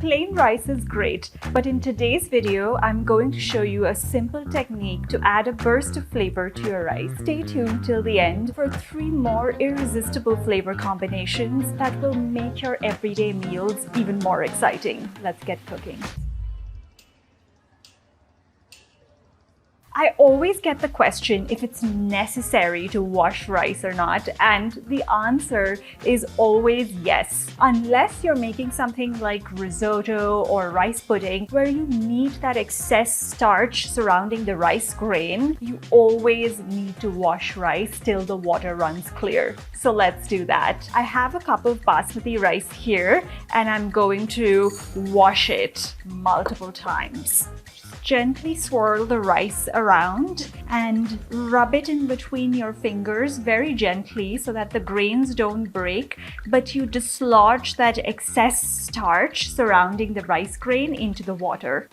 Plain rice is great, but in today's video, I'm going to show you a simple technique to add a burst of flavor to your rice. Stay tuned till the end for 3 more irresistible flavor combinations that will make your everyday meals even more exciting. Let's get cooking. I always get the question if it's necessary to wash rice or not, and the answer is always yes. Unless you're making something like risotto or rice pudding where you need that excess starch surrounding the rice grain, you always need to wash rice till the water runs clear. So let's do that. I have a cup of basmati rice here and I'm going to wash it multiple times. Gently swirl the rice around and rub it in between your fingers very gently so that the grains don't break, but you dislodge that excess starch surrounding the rice grain into the water.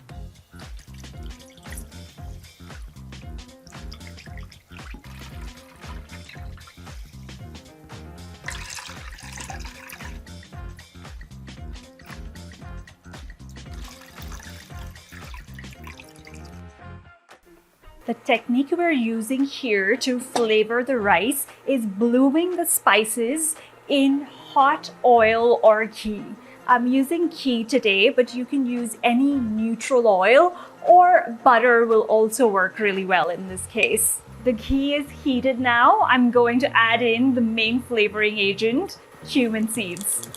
The technique we're using here to flavor the rice is blooming the spices in hot oil or ghee. I'm using ghee today, but you can use any neutral oil, or butter will also work really well in this case. The ghee is heated now. I'm going to add in the main flavoring agent, cumin seeds.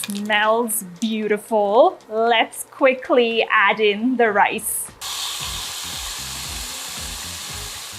Smells beautiful. Let's quickly add in the rice.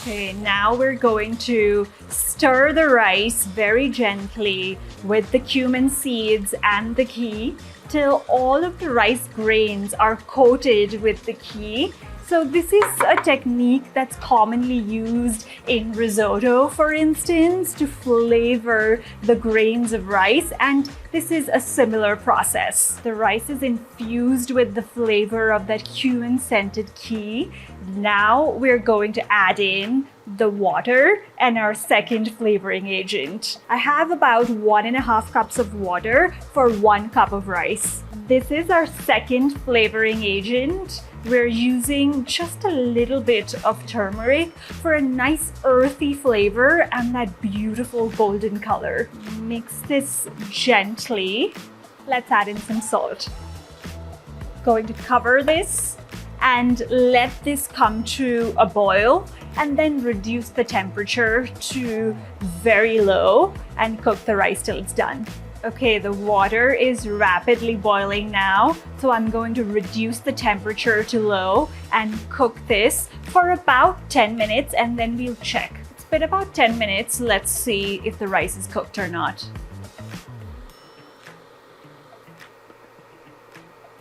Okay, now we're going to stir the rice very gently with the cumin seeds and the ghee till all of the rice grains are coated with the ghee. So this is a technique that's commonly used in risotto, for instance, to flavor the grains of rice, and this is a similar process. The rice is infused with the flavor of that cumin-scented ghee. Now we're going to add in the water and our second flavoring agent. I have about 1.5 cups of water for 1 cup of rice. This is our second flavoring agent. We're using just a little bit of turmeric for a nice earthy flavor and that beautiful golden color. Mix this gently. Let's add in some salt. Going to cover this and let this come to a boil, and then reduce the temperature to very low and cook the rice till it's done. Okay, the water is rapidly boiling now, so I'm going to reduce the temperature to low and cook this for about 10 minutes, and then we'll check. It's been about 10 minutes. Let's see if the rice is cooked or not.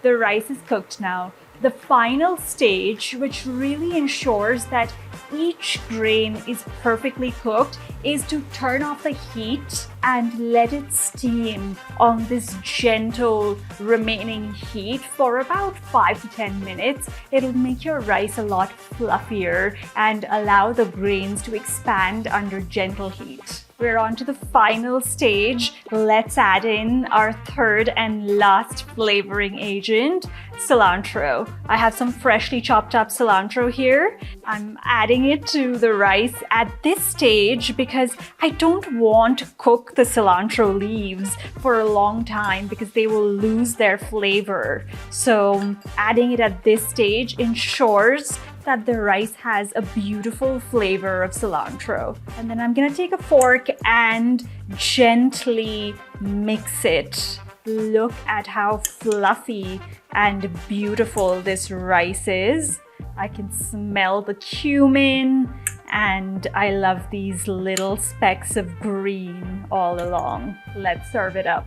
The rice is cooked now. The final stage, which really ensures that each grain is perfectly cooked, is to turn off the heat and let it steam on this gentle remaining heat for about 5 to 10 minutes. It'll make your rice a lot fluffier and allow the grains to expand under gentle heat. We're on to the final stage. Let's add in our third and last flavoring agent, cilantro. I have some freshly chopped up cilantro here. I'm adding it to the rice at this stage because I don't want to cook the cilantro leaves for a long time because they will lose their flavor. So adding it at this stage ensures that the rice has a beautiful flavor of cilantro. And then I'm gonna take a fork and gently mix it. Look at how fluffy and beautiful this rice is. I can smell the cumin, and I love these little specks of green all along. Let's serve it up.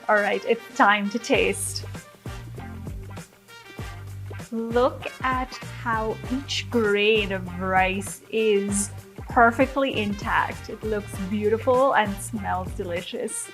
All right, it's time to taste. Look at how each grain of rice is perfectly intact. It looks beautiful and smells delicious.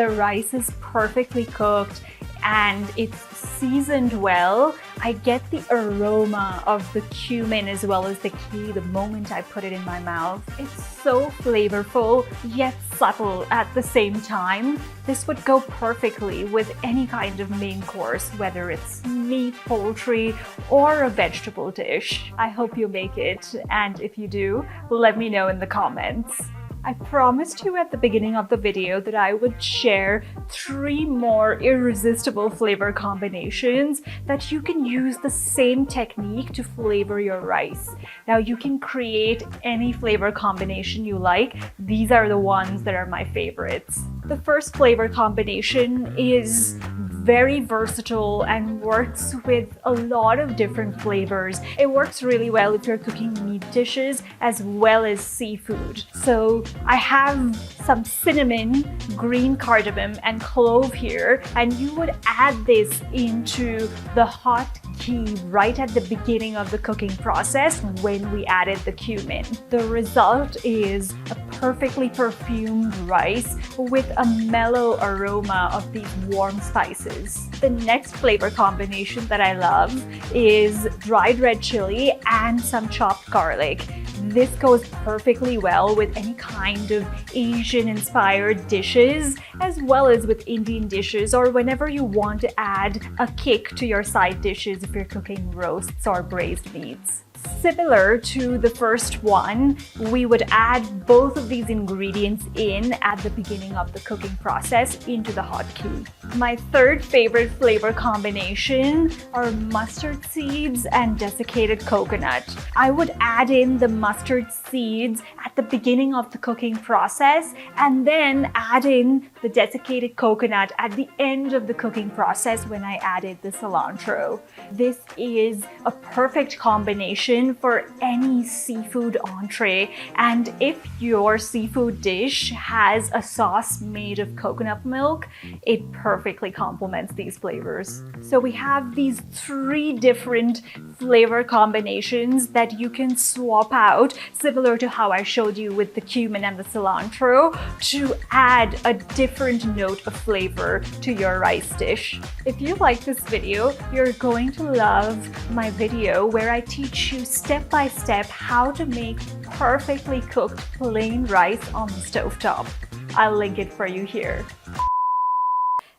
The rice is perfectly cooked. and it's seasoned well, I get the aroma of the cumin as well as the ghee the moment I put it in my mouth. It's so flavorful yet subtle at the same time. This would go perfectly with any kind of main course, whether it's meat, poultry, or a vegetable dish. I hope you make it, and if you do, let me know in the comments. I promised you at the beginning of the video that I would share 3 more irresistible flavor combinations that you can use the same technique to flavor your rice. Now you can create any flavor combination you like. These are the ones that are my favorites. The first flavor combination is very versatile and works with a lot of different flavors. It works really well if you're cooking meat dishes as well as seafood. So I have some cinnamon, green cardamom, and clove here, and you would add this into the hot ghee right at the beginning of the cooking process when we added the cumin. The result is a perfectly perfumed rice with a mellow aroma of these warm spices. The next flavor combination that I love is dried red chili and some chopped garlic. This goes perfectly well with any kind of Asian-inspired dishes, as well as with Indian dishes, or whenever you want to add a kick to your side dishes if you're cooking roasts or braised meats. Similar to the first one, we would add both of these ingredients in at the beginning of the cooking process into the hot ghee. My third favorite flavor combination are mustard seeds and desiccated coconut. I would add in the mustard seeds at the beginning of the cooking process and then add in the desiccated coconut at the end of the cooking process when I added the cilantro. This is a perfect combination for any seafood entree, and if your seafood dish has a sauce made of coconut milk, it perfectly complements these flavors. So we have these 3 different flavor combinations that you can swap out, similar to how I showed you with the cumin and the cilantro, to add a different note of flavor to your rice dish. If you like this video, you're going to love my video where I teach you step by step how to make perfectly cooked plain rice on the stovetop. I'll link it for you here.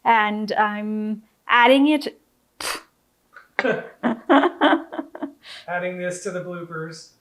And I'm adding it. Adding this to the bloopers.